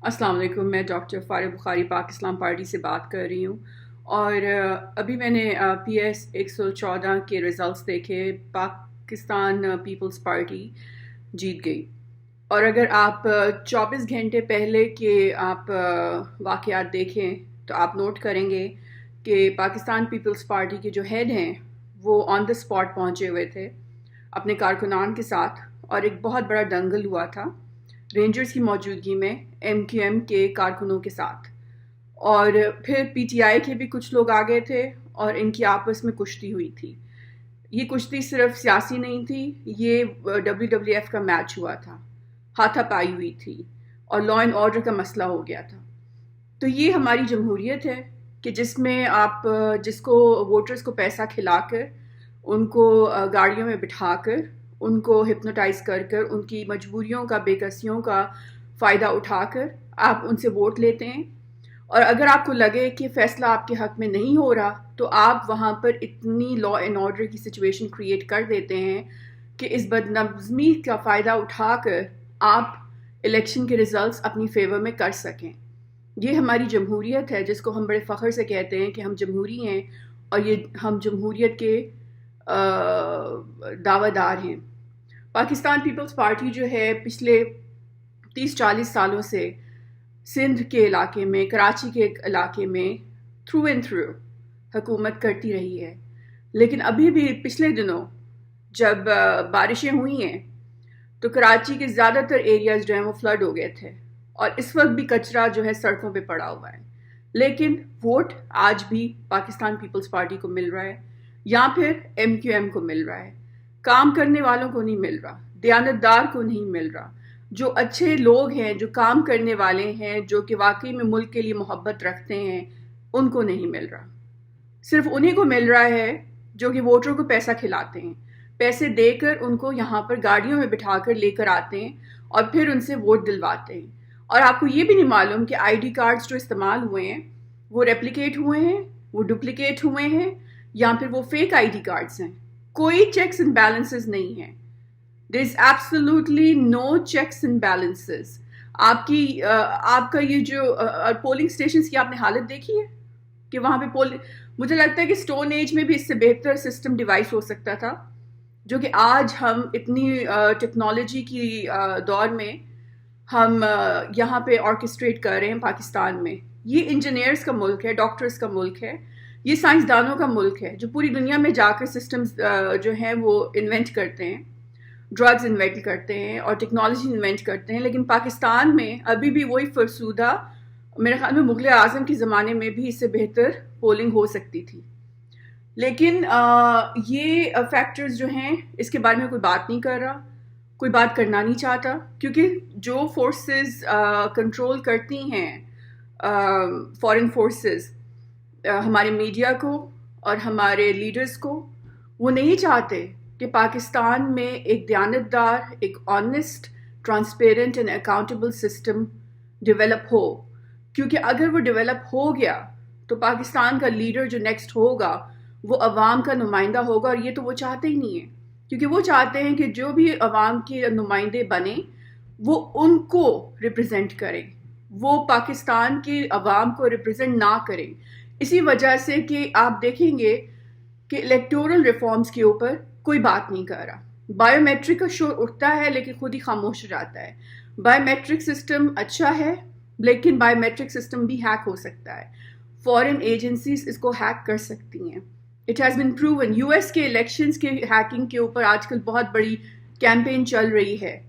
السلام علیکم، میں ڈاکٹر فارغ بخاری پاکستان پارٹی سے بات کر رہی ہوں، اور ابھی میں نے PS 114 کے رزلٹس دیکھے۔ پاکستان پیپلز پارٹی جیت گئی، اور اگر آپ 24 گھنٹے پہلے کے آپ واقعات دیکھیں تو آپ نوٹ کریں گے کہ پاکستان پیپلز پارٹی کے جو ہیڈ ہیں وہ آن دا اسپاٹ پہنچے ہوئے تھے اپنے کارکنان کے ساتھ، اور ایک بہت بڑا دنگل ہوا تھا رینجرز کی موجودگی میں MQM کے کارکنوں کے ساتھ، اور پھر PTI کے بھی کچھ لوگ آ گئے تھے اور ان کی آپس میں کشتی ہوئی تھی۔ یہ کشتی صرف سیاسی نہیں تھی، یہ WWF کا میچ ہوا تھا، ہاتھا پائی ہوئی تھی، اور لا اینڈ آرڈر کا مسئلہ ہو گیا تھا۔ تو یہ ہماری جمہوریت ہے کہ جس میں آپ جس کو ووٹرز کو پیسہ کھلا کر، ان کو گاڑیوں میں بٹھا کر، ان کو ہپنوٹائز کر کر، ان کی مجبوریوں کا، بے کسیوں کا فائدہ اٹھا کر آپ ان سے ووٹ لیتے ہیں، اور اگر آپ کو لگے کہ فیصلہ آپ کے حق میں نہیں ہو رہا تو آپ وہاں پر اتنی لا اینڈ آرڈر کی سچویشن کریٹ کر دیتے ہیں کہ اس بدنظمی کا فائدہ اٹھا کر آپ الیکشن کے ریزلٹس اپنی فیور میں کر سکیں۔ یہ ہماری جمہوریت ہے جس کو ہم بڑے فخر سے کہتے ہیں کہ ہم جمہوری ہیں، اور یہ ہم جمہوریت کے دعویٰ دار ہیں۔ پاکستان پیپلز پارٹی جو ہے پچھلے 30-40 سالوں سے سندھ کے علاقے میں، کراچی کے علاقے میں تھرو اینڈ تھرو حکومت کرتی رہی ہے، لیکن ابھی بھی پچھلے دنوں جب بارشیں ہوئی ہیں تو کراچی کے زیادہ تر ایریاز جو ہیں وہ فلڈ ہو گئے تھے، اور اس وقت بھی کچرا جو ہے سڑکوں پہ پڑا ہوا ہے، لیکن ووٹ آج بھی پاکستان پیپلز پارٹی کو مل رہا ہے، یا پھر MQM کو مل رہا ہے۔ کام کرنے والوں کو نہیں مل رہا، دیانتدار کو نہیں مل رہا، جو اچھے لوگ ہیں، جو کام کرنے والے ہیں، جو کہ واقعی میں ملک کے لیے محبت رکھتے ہیں، ان کو نہیں مل رہا۔ صرف انہیں کو مل رہا ہے جو کہ ووٹروں کو پیسہ کھلاتے ہیں، پیسے دے کر ان کو یہاں پر گاڑیوں میں بٹھا کر لے کر آتے ہیں اور پھر ان سے ووٹ دلواتے ہیں۔ اور آپ کو یہ بھی نہیں معلوم کہ ID کارڈز جو استعمال ہوئے ہیں وہ ریپلیکیٹ ہوئے ہیں، وہ ڈپلیکیٹ ہوئے ہیں، یا پھر وہ فیک ID کارڈز ہیں۔ کوئی چیکس اینڈ بیلنسز نہیں ہیں۔ There is absolutely no checks and balances۔ آپ کا یہ جو پولنگ اسٹیشنز کی آپ نے حالت دیکھی ہے کہ وہاں پہ مجھے لگتا ہے کہ اسٹون ایج میں بھی اس سے بہتر سسٹم ڈیوائس ہو سکتا تھا، جو کہ آج ہم اتنی ٹیکنالوجی کی دور میں ہم یہاں پہ آرکیسٹریٹ کر رہے ہیں پاکستان میں۔ یہ انجینئرز کا ملک ہے، ڈاکٹرز کا ملک ہے، یہ سائنسدانوں کا ملک ہے جو پوری دنیا میں جا کر سسٹمز جو ہیں وہ انوینٹ کرتے ہیں، ڈرگز انوینٹ کرتے ہیں اور ٹیکنالوجی انوینٹ کرتے ہیں، لیکن پاکستان میں ابھی بھی وہی فرسودہ، میرے خیال میں مغل اعظم کے زمانے میں بھی اس سے بہتر پولنگ ہو سکتی تھی۔ لیکن یہ فیکٹرز جو ہیں اس کے بارے میں کوئی بات نہیں کر رہا، کوئی بات کرنا نہیں چاہتا، کیونکہ جو فورسز کنٹرول کرتی ہیں، فارن فورسز، ہمارے میڈیا کو اور ہمارے لیڈرز کو، وہ نہیں چاہتے کہ پاکستان میں ایک دیانتدار، ایک honest, transparent and accountable system develop ہو، کیونکہ اگر وہ ڈیولپ ہو گیا تو پاکستان کا لیڈر جو نیکسٹ ہوگا وہ عوام کا نمائندہ ہوگا، اور یہ تو وہ چاہتے ہی نہیں ہیں، کیونکہ وہ چاہتے ہیں کہ جو بھی عوام کے نمائندے بنیں وہ ان کو ریپرزینٹ کریں، وہ پاکستان کے عوام کو ریپرزینٹ نہ کریں۔ اسی وجہ سے کہ آپ دیکھیں گے کہ الیکٹورل ریفارمز کے اوپر کوئی بات نہیں کر رہا۔ بائیو میٹرک کا شور اٹھتا ہے لیکن خود ہی خاموش ہو جاتا ہے۔ بائیو میٹرک سسٹم اچھا ہے، لیکن بائیو میٹرک سسٹم بھی ہیک ہو سکتا ہے، فورن ایجنسیز اس کو ہیک کر سکتی ہیں۔ It has been proven. US کے الیکشنز کے ہیکنگ کے اوپر آج کل بہت بڑی کیمپین چل رہی ہے،